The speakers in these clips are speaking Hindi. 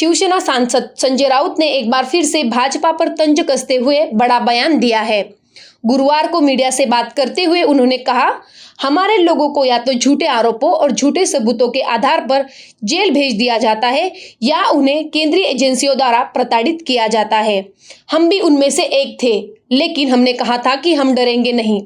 शिवसेना सांसद संजय राउत ने एक बार फिर से भाजपा पर तंज कसते हुए बड़ा बयान दिया है। गुरुवार को मीडिया से बात करते हुए उन्होंने कहा, हमारे लोगों को या तो झूठे आरोपों और झूठे सबूतों के आधार पर जेल भेज दिया जाता है या उन्हें केंद्रीय एजेंसियों द्वारा प्रताड़ित किया जाता है। हम भी उनमें से एक थे, लेकिन हमने कहा था कि हम डरेंगे नहीं,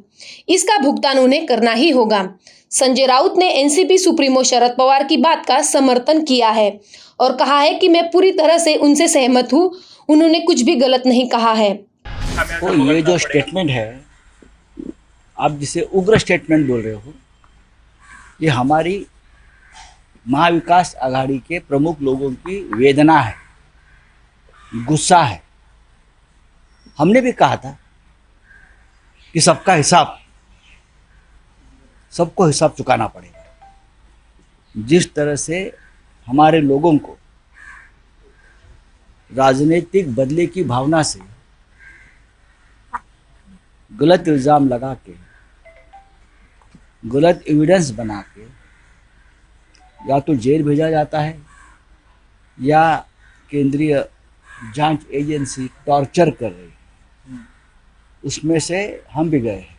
इसका भुगतान उन्हें करना ही होगा। संजय राउत ने एनसीपी सुप्रीमो शरद पवार की बात का समर्थन किया है और कहा है कि मैं पूरी तरह से उनसे सहमत हूं, उन्होंने कुछ भी गलत नहीं कहा है। तो ये जो स्टेटमेंट है, आप जिसे उग्र स्टेटमेंट बोल रहे हो, ये हमारी महाविकास आघाड़ी के प्रमुख लोगों की वेदना है, गुस्सा है। हमने भी कहा था कि सबको हिसाब चुकाना पड़ेगा। जिस तरह से हमारे लोगों को राजनीतिक बदले की भावना से गलत इल्ज़ाम लगा के, गलत एविडेंस बना के या तो जेल भेजा जाता है या केंद्रीय जांच एजेंसी टॉर्चर कर रही है, उसमें से हम भी गए हैं।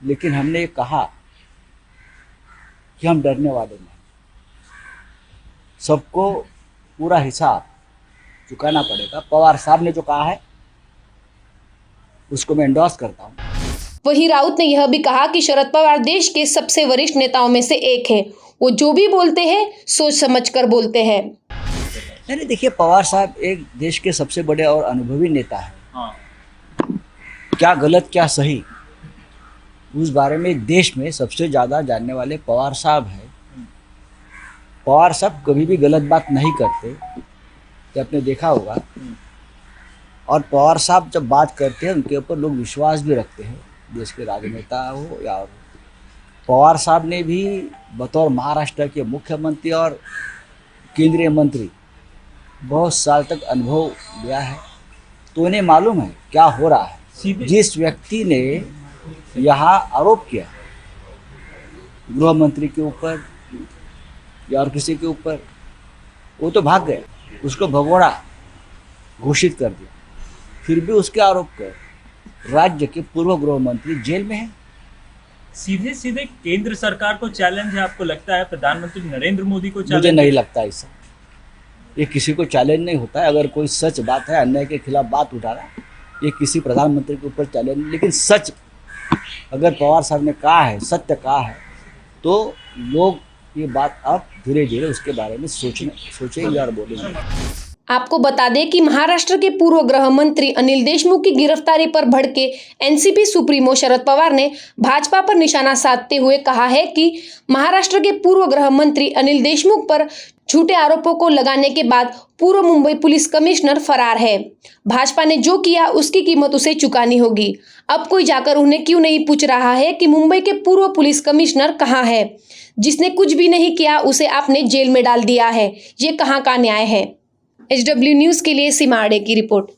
लेकिन हमने ये कहा कि हम डरने वाले नहीं, सबको पूरा हिसाब चुकाना पड़ेगा। पवार साहब ने जो कहा है उसको मैं एंडोर्स करता हूँ। वहीं राउत ने यह भी कहा कि शरद पवार देश के सबसे वरिष्ठ नेताओं में से एक है, वो जो भी बोलते हैं सोच समझकर बोलते हैं। नहीं, देखिए, पवार साहब एक देश के सबसे बड़े और अनुभवी नेता है। क्या गलत क्या सही, उस बारे में देश में सबसे ज़्यादा जानने वाले पवार साहब हैं। पवार साहब कभी भी गलत बात नहीं करते, तो आपने देखा होगा। और पवार साहब जब बात करते हैं उनके ऊपर लोग विश्वास भी रखते हैं, देश के राजनेता हो या और। पवार साहब ने भी बतौर महाराष्ट्र के मुख्यमंत्री और केंद्रीय मंत्री बहुत साल तक अनुभव लिया है, तो उन्हें मालूम है क्या हो रहा है। जिस व्यक्ति ने यहाँ आरोप किया गृह मंत्री के ऊपर या और किसी के ऊपर, वो तो भाग गए, उसको भगोड़ा घोषित कर दिया। फिर भी उसके आरोप कर राज्य के पूर्व गृह मंत्री जेल में है। सीधे सीधे केंद्र सरकार को चैलेंज है, आपको लगता है प्रधानमंत्री नरेंद्र मोदी को चैलेंज? मुझे नहीं लगता ऐसा, ये किसी को चैलेंज नहीं होता है। अगर कोई सच बात है, अन्याय के खिलाफ बात उठा रहा है, ये किसी प्रधानमंत्री के ऊपर चैलेंज। लेकिन सच अगर पवार साहब ने कहा है, सत्य कहा है, तो लोग ये बात अब धीरे धीरे उसके बारे में सोचेंगे और बोलेंगे। आपको बता दें कि महाराष्ट्र के पूर्व गृह मंत्री अनिल देशमुख की गिरफ्तारी पर भड़के एनसीपी सुप्रीमो शरद पवार ने भाजपा पर निशाना साधते हुए कहा है कि महाराष्ट्र के पूर्व गृह मंत्री अनिल देशमुख पर झूठे आरोपों को लगाने के बाद पूर्व मुंबई पुलिस कमिश्नर फरार है। भाजपा ने जो किया उसकी कीमत उसे चुकानी होगी। अब कोई जाकर उन्हें क्यों नहीं पूछ रहा है कि मुंबई के पूर्व पुलिस कमिश्नर कहाँ है? जिसने कुछ भी नहीं किया उसे आपने जेल में डाल दिया है। ये कहाँ का न्याय है? HW न्यूज़ के लिए सीमा आडे की रिपोर्ट।